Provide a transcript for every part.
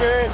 good.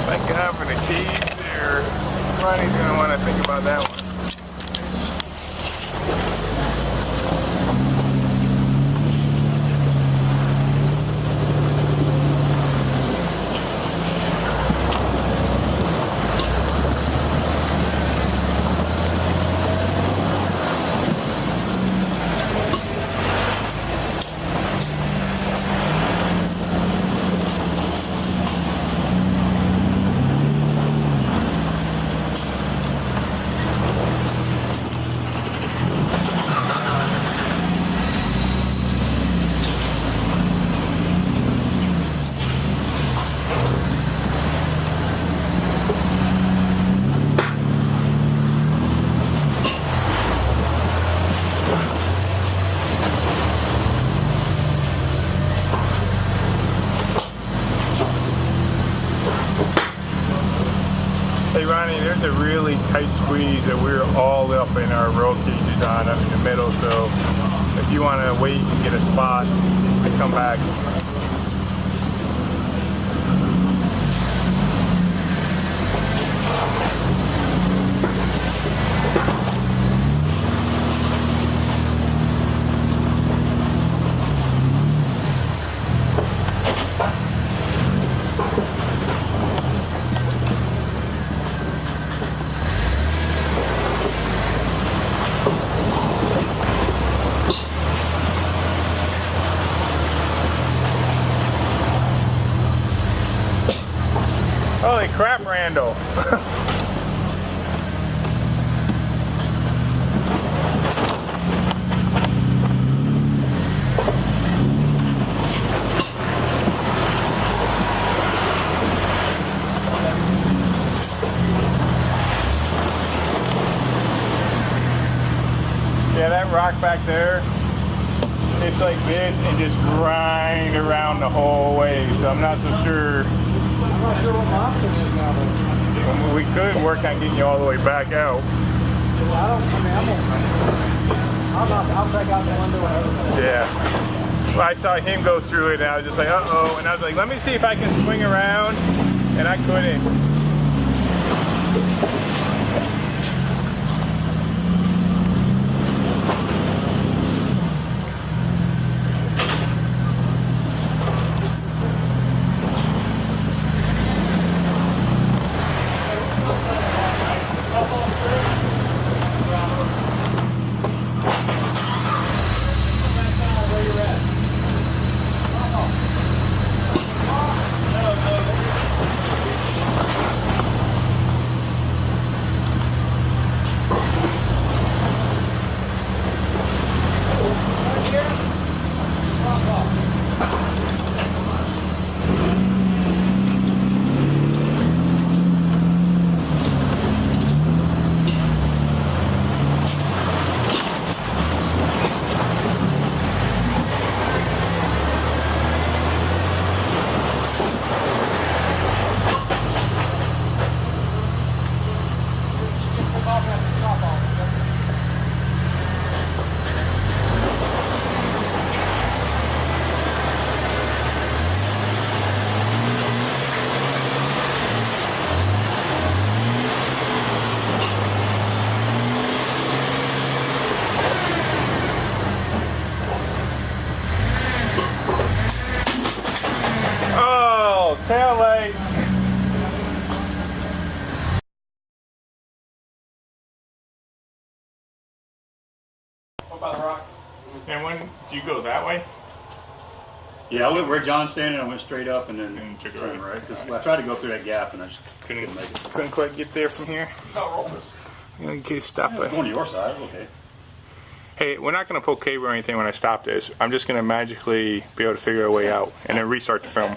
Thank God for the keys there. Ronnie's gonna want to think about that one. Hey Ronnie, there's a really tight squeeze that we're all up in our roll cages on up in the middle, so if you want to wait and get a spot and come back. Holy crap, Randall. Yeah, that rock back there, it's like this and just grind around the whole way, so I'm not so sure. I'm not sure what my option is now, though. We could work on getting you all the way back out. I'll check out the window whatever. Yeah. Well, I saw him go through it and I was just like, uh-oh. And I was like, let me see if I can swing around. And I couldn't. Tail light. What about the rock? And when do you go that way? Yeah, I went where John's standing. I went straight up and then And took a turned right. right. Because I tried to go through that gap and I just Couldn't couldn't make it. couldn't quite get there from here. No, roll this. In case stop I was it. going to your side. Okay. Hey, we're not going to pull cable or anything when I stop this. I'm just going to magically be able to figure a way out and then restart the film.